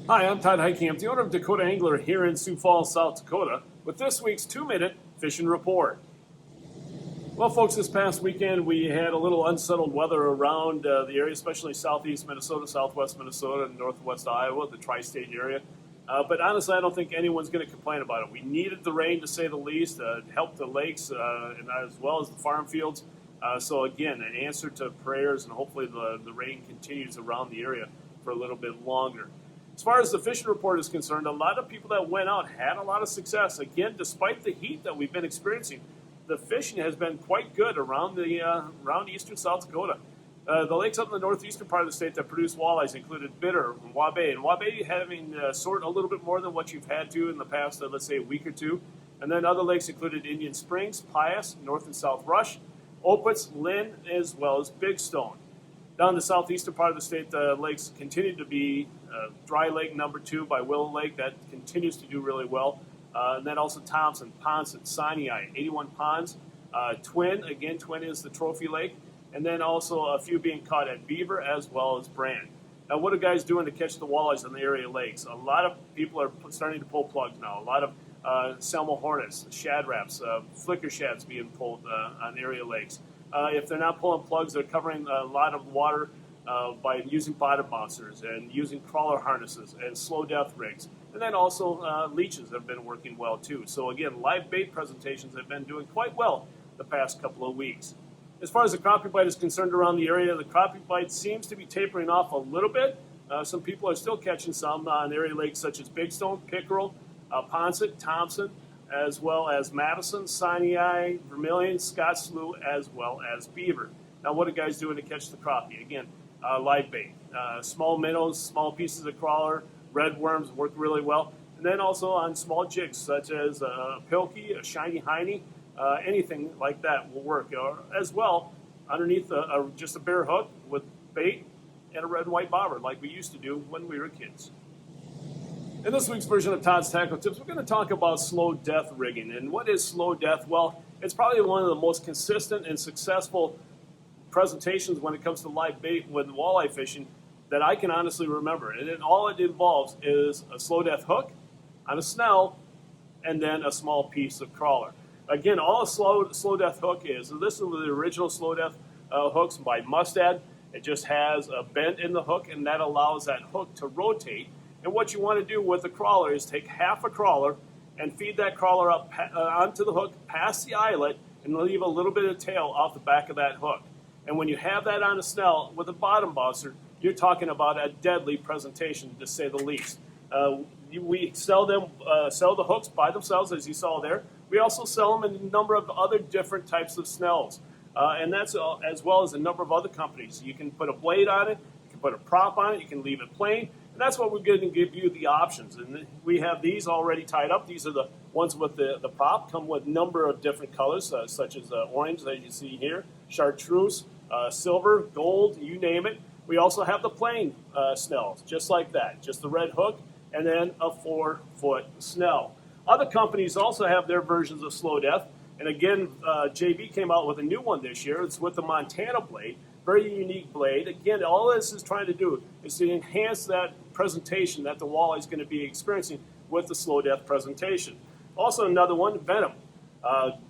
Hi, I'm Todd Heitkamp, the owner of Dakota Angler here in Sioux Falls, South Dakota, with this week's 2-minute fishing report. Well, folks, this past weekend we had a little unsettled weather around the area, especially southeast Minnesota, southwest Minnesota, and northwest Iowa, the tri-state area. But honestly, I don't think anyone's going to complain about it. We needed the rain, to say the least. It helped the lakes and as well as the farm fields. So again, an answer to prayers, and hopefully the rain continues around the area for a little bit longer. As far as the fishing report is concerned, a lot of people that went out had a lot of success. Again, despite the heat that we've been experiencing, the fishing has been quite good around around eastern South Dakota. The lakes up in the northeastern part of the state that produce walleyes included Bitter and Waubay. And Waubay having sort a little bit more than what you've had to in the past, let's say a week or two. And then other lakes included Indian Springs, Pius, North and South Rush, Opitz, Lynn, as well as Big Stone. Down the southeastern part of the state, the lakes continue to be Dry Lake number 2 by Willow Lake. That continues to do really well. And then also Thompson, Ponset, Sinai, 81 ponds. Twin, again, Twin is the trophy lake. And then also a few being caught at Beaver as well as Brand. Now, what are guys doing to catch the walleyes in the area lakes? A lot of people are starting to pull plugs now. A lot of Selma hornets, shad wraps, flicker shads being pulled on area lakes. If they're not pulling plugs, they're covering a lot of water by using bottom bouncers and using crawler harnesses and slow death rigs. And then also leeches have been working well too. So again, live bait presentations have been doing quite well the past couple of weeks. As far as the crappie bite is concerned around the area, the crappie bite seems to be tapering off a little bit. Some people are still catching some on area lakes such as Big Stone, Pickerel, Ponset, Thompson, as well as Madison, Sinai, Vermilion, Scott Slough, as well as Beaver. Now, what are guys doing to catch the crappie? Again, live bait. Small minnows, small pieces of crawler, red worms work really well. And then also on small jigs such as a pilkey, a shiny hiney, anything like that will work. As well, underneath just a bare hook with bait and a red and white bobber like we used to do when we were kids. In this week's version of Todd's Tackle Tips, we're going to talk about slow death rigging. And what is slow death? Well, it's probably one of the most consistent and successful presentations when it comes to live bait with walleye fishing that I can honestly remember. And all it involves is a slow death hook on a snell and then a small piece of crawler. Again, all a slow death hook is, and this is the original slow death hooks by Mustad. It just has a bend in the hook, and that allows that hook to rotate. And what you want to do with the crawler is take half a crawler and feed that crawler up onto the hook past the eyelet and leave a little bit of tail off the back of that hook. And when you have that on a snell with a bottom bouncer, you're talking about a deadly presentation, to say the least. We sell the hooks by themselves, as you saw there. We also sell them in a number of other different types of snells. And that's as well as a number of other companies. You can put a blade on it, you can put a prop on it, you can leave it plain. And that's what we're going to give you the options. And we have these already tied up. These are the ones with the prop, come with a number of different colors, such as orange, as you see here, chartreuse, silver, gold, you name it. We also have the plain snells, just like that, just the red hook, and then a 4-foot snell. Other companies also have their versions of slow death. And again, JB came out with a new one this year. It's with the Montana blade. Very unique blade. Again, all this is trying to do is to enhance that presentation that the walleye is going to be experiencing with the slow death presentation. Also another one, Venom.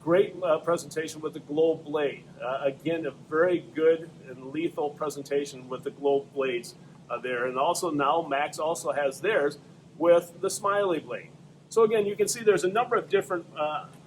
Great presentation with the globe blade. Again, a very good and lethal presentation with the globe blades there. And also now Max also has theirs with the smiley blade. So again, you can see there's a number of different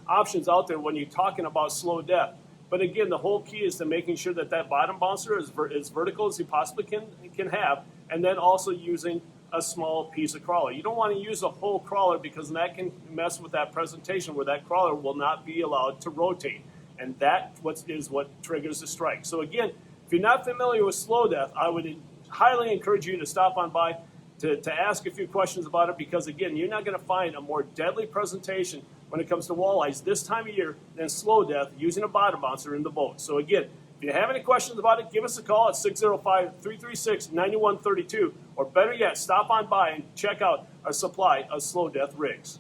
options out there when you're talking about slow death. But again, the whole key is to making sure that that bottom bouncer is as vertical as you possibly can have, and then also using a small piece of crawler. You don't want to use a whole crawler because that can mess with that presentation where that crawler will not be allowed to rotate. And that is what triggers the strike. So again, if you're not familiar with slow death, I would highly encourage you to stop on by to ask a few questions about it, because again, you're not going to find a more deadly presentation when it comes to walleyes this time of year than slow death using a bottom bouncer in the boat. So again, if you have any questions about it, give us a call at 605-336-9132, or better yet, stop on by and check out our supply of slow death rigs.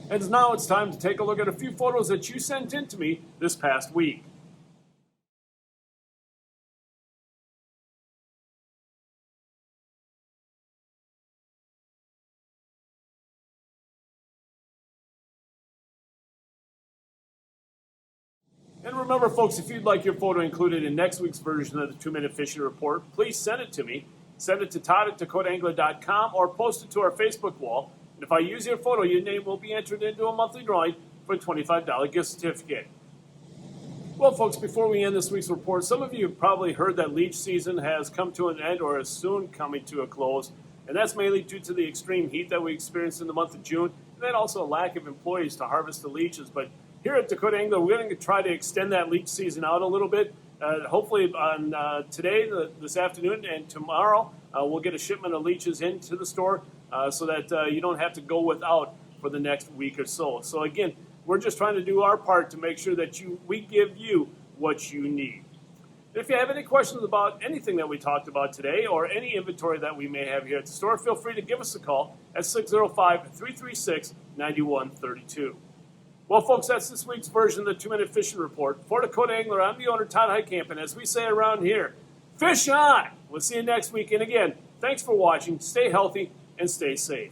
And now it's time to take a look at a few photos that you sent in to me this past week. And remember, folks, if you'd like your photo included in next week's version of the 2-Minute Fishing Report, please send it to me. Send it to Todd at dakotaangler.com or post it to our Facebook wall. And if I use your photo, your name will be entered into a monthly drawing for a $25 gift certificate. Well, folks, before we end this week's report, some of you have probably heard that leech season has come to an end or is soon coming to a close. And that's mainly due to the extreme heat that we experienced in the month of June, and then also a lack of employees to harvest the leeches. But here at Dakota Angler, we're going to try to extend that leech season out a little bit. Hopefully on today, this afternoon, and tomorrow, we'll get a shipment of leeches into the store so that you don't have to go without for the next week or so. So again, we're just trying to do our part to make sure that we give you what you need. If you have any questions about anything that we talked about today or any inventory that we may have here at the store, feel free to give us a call at 605-336-9132. Well, folks, that's this week's version of the 2-Minute Fishing Report. For Dakota Angler, I'm the owner, Todd Heitkamp, and as we say around here, fish on! We'll see you next week. And again, thanks for watching. Stay healthy and stay safe.